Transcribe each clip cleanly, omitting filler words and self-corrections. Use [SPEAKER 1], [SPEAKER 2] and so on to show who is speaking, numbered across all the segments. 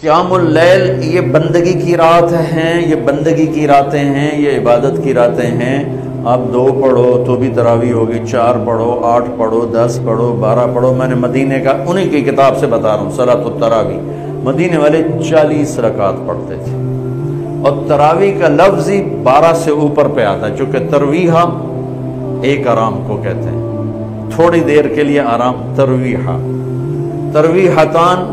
[SPEAKER 1] قیام اللیل یہ بندگی کی رات ہیں، یہ بندگی کی راتیں ہیں، یہ عبادت کی راتیں ہیں۔ آپ 2 پڑھو تو بھی تراویح ہوگی، 4 پڑھو، 8 پڑھو، 10 پڑھو، 12 پڑھو۔ میں نے مدینے کا انہی کی کتاب سے بتا رہا ہوں، صلاۃ التراویح، مدینے والے 40 رکعت پڑھتے تھے، اور تراویح کا لفظ ہی 12 سے اوپر پہ آتا ہے، چونکہ ترویحہ ایک آرام کو کہتے ہیں، تھوڑی دیر کے لیے آرام ترویحہ، ترویحتان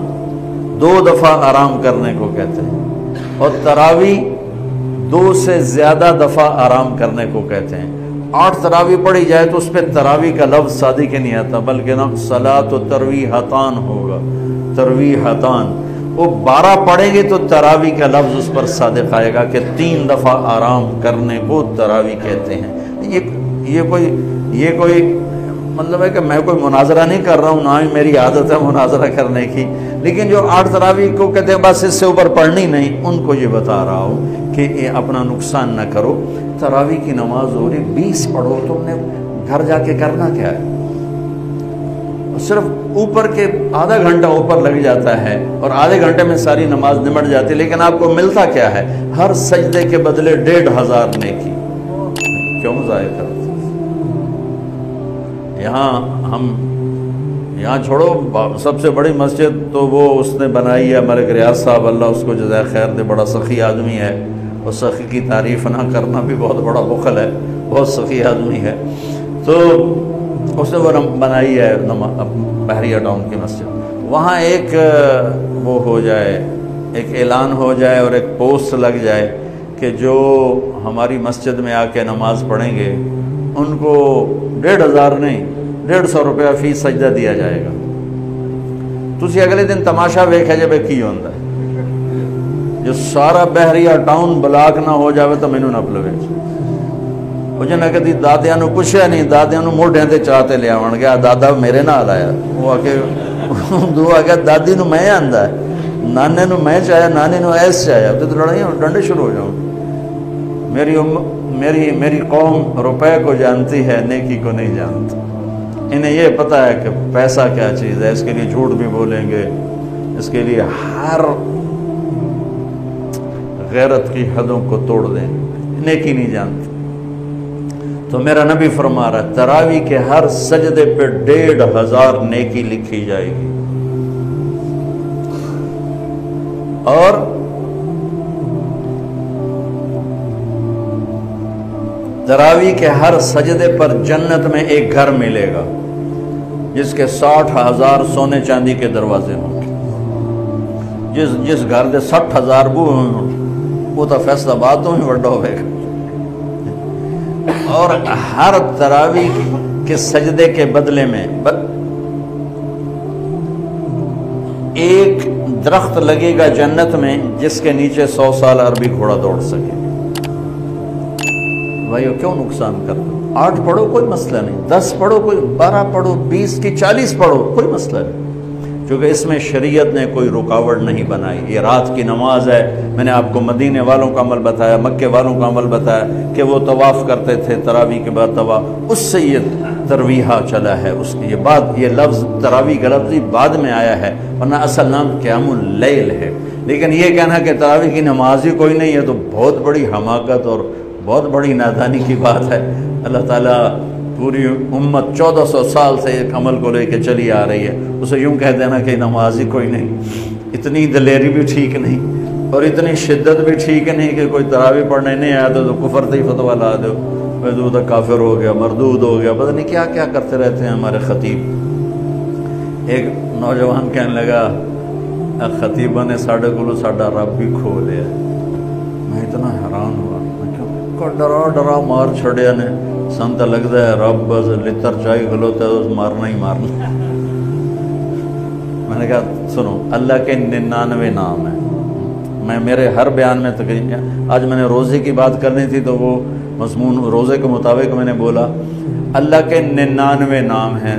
[SPEAKER 1] 2 دفعہ آرام کرنے کو کہتے ہیں، اور تراویح 2 سے زیادہ دفعہ آرام کرنے کو کہتے ہیں۔ 8 تراویح پڑھی جائے تو اس پہ تراویح کا لفظ سادی کے نہیں آتا، بلکہ نا صلاۃ و ترویحتان ہوگا، ترویحتان۔ وہ 12 پڑھیں گے تو تراویح کا لفظ اس پر صادق آئے گا کہ 3 دفعہ آرام کرنے کو تراویح کہتے ہیں۔ یہ کوئی مطلب ہے کہ میں کوئی مناظرہ نہیں کر رہا ہوں، نہ ہی میری عادت ہے مناظرہ کرنے کی، لیکن جو 8 تراویح کو کہتے ہیں بس اس سے اوپر پڑھنی نہیں، ان کو یہ بتا رہا ہوں کہ یہ اپنا نقصان نہ کرو۔ تراویح کی نماز ہو رہی 20 پڑھو، تم نے گھر جا کے کرنا کیا ہے؟ صرف اوپر کے آدھا گھنٹہ اوپر لگ جاتا ہے اور آدھے گھنٹے میں ساری نماز نمٹ جاتی ہے، لیکن آپ کو ملتا کیا ہے؟ ہر سجدے کے بدلے 1500 نیکی۔ کیوں ضائع کرتے؟ یہاں چھوڑو، سب سے بڑی مسجد تو وہ اس نے بنائی ہے ملک ریاض صاحب، اللہ اس کو جزائے خیر دے، بڑا سخی آدمی ہے، اور سخی کی تعریف نہ کرنا بھی بہت بڑا بخل ہے، بہت سخی آدمی ہے۔ تو اس نے وہ بنائی ہے بحریہ ٹاؤن کی مسجد، وہاں ایک وہ ہو جائے، ایک اعلان ہو جائے اور ایک پوسٹ لگ جائے کہ جو ہماری مسجد میں آ کے نماز پڑھیں گے ان کو 1500 نہیں 150 روپیہ فی سجدہ دیا جائے گا۔ تسی اگلے دن تماشا ویکھے جب کی ہوندہ ہے، جو سارا بحریہ ٹاؤن بلاک نہ ہو جاوے تو مینوں نہ پلوے۔ وہ جنہ کہتی دادیاں نو پوچھیا نہیں، دادیاں نو موڑھیں تے چاہتے لیا ون گیا، دادا میرے نال آیا، وہ آکے دو آگیا دادی نو میں آندہ ہے، نانے نو میں چاہیا، نانے نو ایس چاہیا، تو لڑائیاں ڈنڈے شروع ہو جاؤں۔ میری قوم روپے کو جانتی ہے، نیکی کو نہیں جانتی۔ انہیں یہ پتہ ہے کہ پیسہ کیا چیز ہے، اس کے لیے جھوٹ بھی بولیں گے، اس کے لیے ہر غیرت کی حدوں کو توڑ دیں، نیکی نہیں جانتی۔ تو میرا نبی فرما رہا ہے تراویح کے ہر سجدے پہ 1500 نیکی لکھی جائے گی، اور تراویح کے ہر سجدے پر جنت میں ایک گھر ملے گا جس کے 60,000 سونے چاندی کے دروازے ہوں گے۔ جس گھر دے 60,000 بو ہوں وہ تو فیصلہ بات ہی وڈا ہوئے گا۔ اور ہر تراویح کے سجدے کے بدلے میں ایک درخت لگے گا جنت میں جس کے نیچے 100 سال عربی گھوڑا دوڑ سکے۔ بھائیو کیوں نقصان کرتے؟ 8 پڑھو کوئی مسئلہ نہیں، 10 پڑھو کوئی، 12 پڑھو، 20 کی 40 پڑھو کوئی مسئلہ نہیں، کیونکہ اس میں شریعت نے کوئی رکاوٹ نہیں بنائی۔ یہ رات کی نماز ہے، میں نے آپ کو مدینے والوں کا عمل بتایا، مکے والوں کا عمل بتایا کہ وہ طواف کرتے تھے تراویح کے بعد طواف، اس سے یہ ترویحہ چلا ہے، اس کی یہ لفظ تراویح کا لفظ ہی بعد میں آیا ہے، ورنہ اصل نام قیام اللیل ہے۔ لیکن یہ کہنا کہ تراویح کی نماز ہی کوئی نہیں ہے تو بہت بڑی حماقت اور بہت بڑی نادانی کی بات ہے۔ اللہ تعالیٰ پوری امت 1400 سال سے ایک عمل کو لے کے چلی آ رہی ہے، اسے یوں کہہ دینا کہ نماز ہی کوئی نہیں، اتنی دلیری بھی ٹھیک نہیں اور اتنی شدت بھی ٹھیک نہیں کہ کوئی تراویح پڑھنے نہیں آیا تو کفر ہی فتویٰ لا دو، تو کافر ہو گیا، مردود ہو گیا، پتہ نہیں کیا کیا کرتے رہتے ہیں ہمارے خطیب۔ ایک نوجوان کہنے لگا خطیبہ نے ساڑھے کو ساڑھا رب بھی کھو لیا۔ میں اتنا حیران ہوا، ڈرا مار چھڑیا نے، سنتا لگتا ہے رب بس لتر چاہی گلوتا ہے تو مارنا ہی مارنا۔ میں نے کہا سنو، اللہ کے 99 نام ہیں، میں میرے ہر بیان میں تقریباً آج میں نے روزے کی بات کرنی تھی تو وہ مضمون روزے کے مطابق میں نے بولا اللہ کے 99 نام ہیں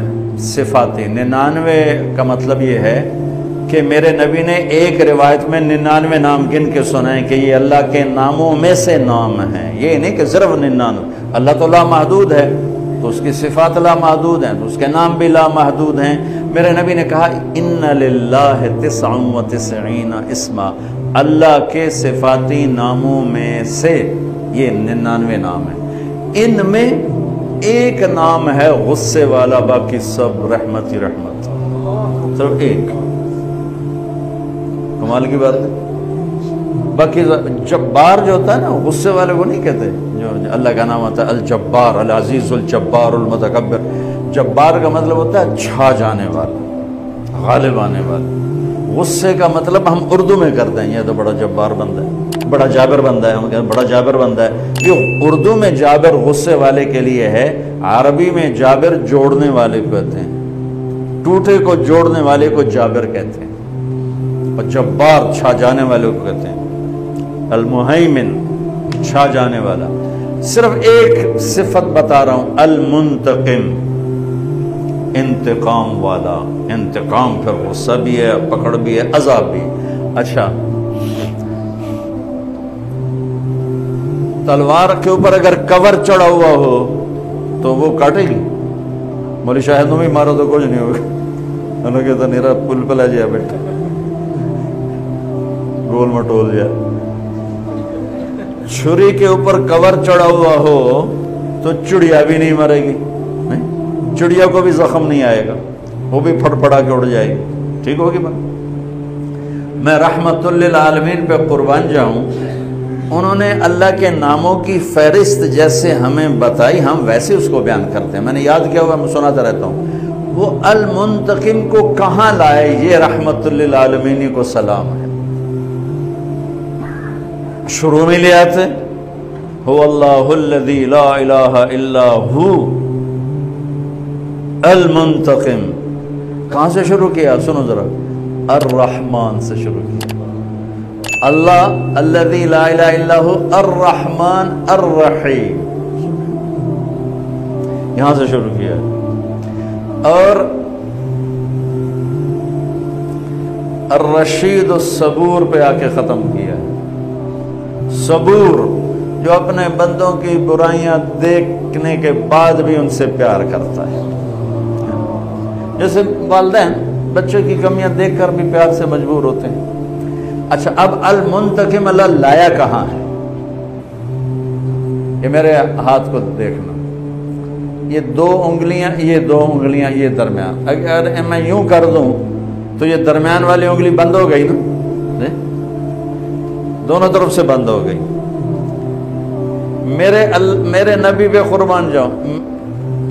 [SPEAKER 1] صفاتی۔ 99 کا مطلب یہ ہے کہ میرے نبی نے ایک روایت میں 99 نام گن کے سنائے کہ یہ اللہ کے ناموں میں سے نام ہیں، یہ نہیں کہ صرف 99۔ اللہ تو لا محدود ہے، تو اس کی صفات لا محدود ہیں، تو اس کے نام بھی لا محدود ہیں۔ میرے نبی نے کہا ان للہ 99 اسما، اللہ کے صفاتی ناموں میں سے یہ 99 نام ہیں، ان میں ایک نام ہے غصے والا، باقی سب رحمت ہی رحمت، صرف ایک۔ کمال کی بات ہے۔ باقی جبار جو ہوتا ہے نا، غصے والے کو نہیں کہتے، جو اللہ کا نام ہوتا ہے الجبار، العزیز الجبار المتکبر۔ جبار کا مطلب ہوتا ہے چھا جانے والا، غالب آنے والا۔ غصے کا مطلب ہم اردو میں کرتے ہیں، یہ تو بڑا جبار بندہ ہے، بڑا جابر بندہ ہے، ہم کہتے ہیں بڑا جابر بندہ ہے۔ یہ اردو میں جابر غصے والے کے لیے ہے، عربی میں جابر جوڑنے والے کو کہتے ہیں، ٹوٹے کو جوڑنے والے کو جابر کہتے ہیں، اور جبار چھا جانے والے کو کہتے ہیں۔ المہیمن چھا جانے والا۔ صرف ایک صفت بتا رہا ہوں، المنتقم انتقام والا، انتقام پھر غصہ بھی ہے، پکڑ بھی ہے، عذاب بھی۔ اچھا، تلوار کے اوپر اگر کور چڑھا ہوا ہو تو وہ کاٹے گی؟ مولی شاہد تم ہی مارو تو کچھ نہیں ہوگا، انہوں کہتا نیرا پل پلا جیا بیٹا، گول مٹول جائے۔ چھری کے اوپر کور چڑھا ہوا ہو تو چڑیا بھی نہیں مرے گی، نہیں، چڑیا کو بھی زخم نہیں آئے گا، وہ بھی پھڑ پھڑا کے اڑ جائے گی، ٹھیک ہوگی بات۔ میں رحمت للعالمین پہ قربان جاؤں، انہوں نے اللہ کے ناموں کی فہرست جیسے ہمیں بتائی، ہم ویسے اس کو بیان کرتے ہیں۔ میں نے یاد کیا ہوا، میں سناتا رہتا ہوں، وہ المنتقم کو کہاں لائے؟ یہ رحمت للعالمین کو سلام ہے، شروع میں لے آتے هو اللہ الذی لا الہ الا ہو المنتقم۔ کہاں سے شروع کیا؟ سنو ذرا، الرحمن سے شروع کیا، اللہ الذی لا الہ الا ہو الرحمن الرحیم، یہاں سے شروع کیا، اور الرشید الصبور پہ آ کے ختم کیا۔ صبور، جو اپنے بندوں کی برائیاں دیکھنے کے بعد بھی ان سے پیار کرتا ہے، جیسے والدین بچے کی کمیاں دیکھ کر بھی پیار سے مجبور ہوتے ہیں۔ اچھا، اب المنتقم اللہ لایا کہاں ہے؟ یہ میرے ہاتھ کو دیکھنا، یہ دو انگلیاں، یہ درمیان، اگر میں یوں کر دوں تو یہ درمیان والی انگلی بند ہو گئی نا، دونوں طرف سے بند ہو گئی۔ میرے نبی پہ قربان جاؤں،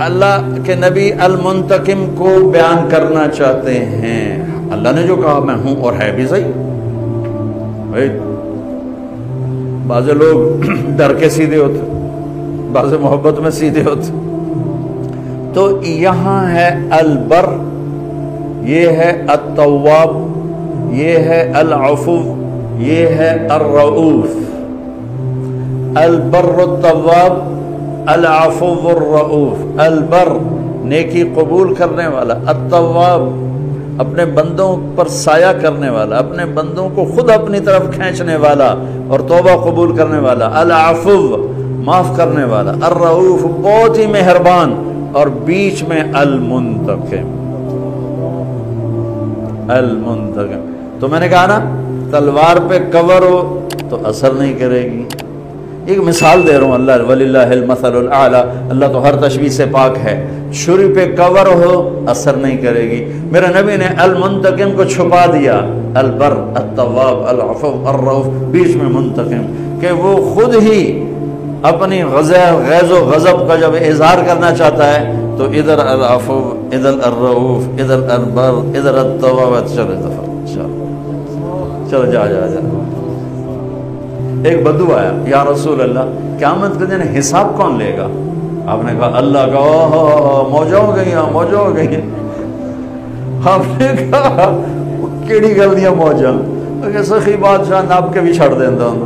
[SPEAKER 1] اللہ کے نبی المنتقم کو بیان کرنا چاہتے ہیں۔ اللہ نے جو کہا میں ہوں، اور ہے بھی صحیح۔ بعض لوگ ڈر کے سیدھے ہوتے، بعض محبت میں سیدھے ہوتے۔ تو یہاں ہے البر، یہ ہے التواب، یہ ہے العفو، یہ ہے الرؤوف۔ البر التواب، العفو الرؤوف۔ البر نیکی قبول کرنے والا، التواب اپنے بندوں پر سایہ کرنے والا، اپنے بندوں کو خود اپنی طرف کھینچنے والا اور توبہ قبول کرنے والا، العفو معاف کرنے والا، الرؤوف بہت ہی مہربان، اور بیچ میں المنتقم۔ المنتقم، تو میں نے کہا نا تلوار پہ کور ہو تو اثر نہیں کرے گی۔ ایک مثال دے رہا ہوں، اللہ وللہ المثل الاعلی، اللہ تو ہر تشبیہ سے پاک ہے۔ چھری پہ کور ہو اثر نہیں کرے گی۔ میرے نبی نے المنتقم کو چھپا دیا، البر التواب العفو الرؤوف، بیچ میں منتقم، کہ وہ خود ہی اپنی غیظ و غضب کا جب اظہار کرنا چاہتا ہے تو ادھر العفو، ادھر الرؤوف، ادھر البر، ادھر التواب۔ چلو جا ایک بدو آیا، یا رسول اللہ قیامت کے دن حساب کون لے گا؟ آپ نے کہا اللہ کا، موجہ ہو گئی، موجہ ہو گئی۔ آپ نے کہا کیڑی گلدیاں موجہ، کہ سخی بادشاہ ناپ کے بھی چھڑ دیندہ ہوں۔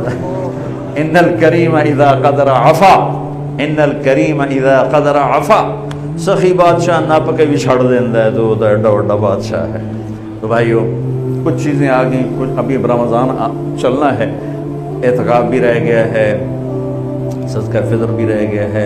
[SPEAKER 1] ان الکریم اذا قدر عفا، ان الکریم اذا قدر عفا، سخی بادشاہ ناپ کے بھی چھڑ دیندہ ہے، تو وہ ایڈا وڈا بادشاہ ہے۔ تو بھائیو کچھ چیزیں آ گئیں، کچھ ابھی رمضان چلنا ہے، اعتکاف بھی رہ گیا ہے، صدقہ فطر بھی رہ گیا ہے،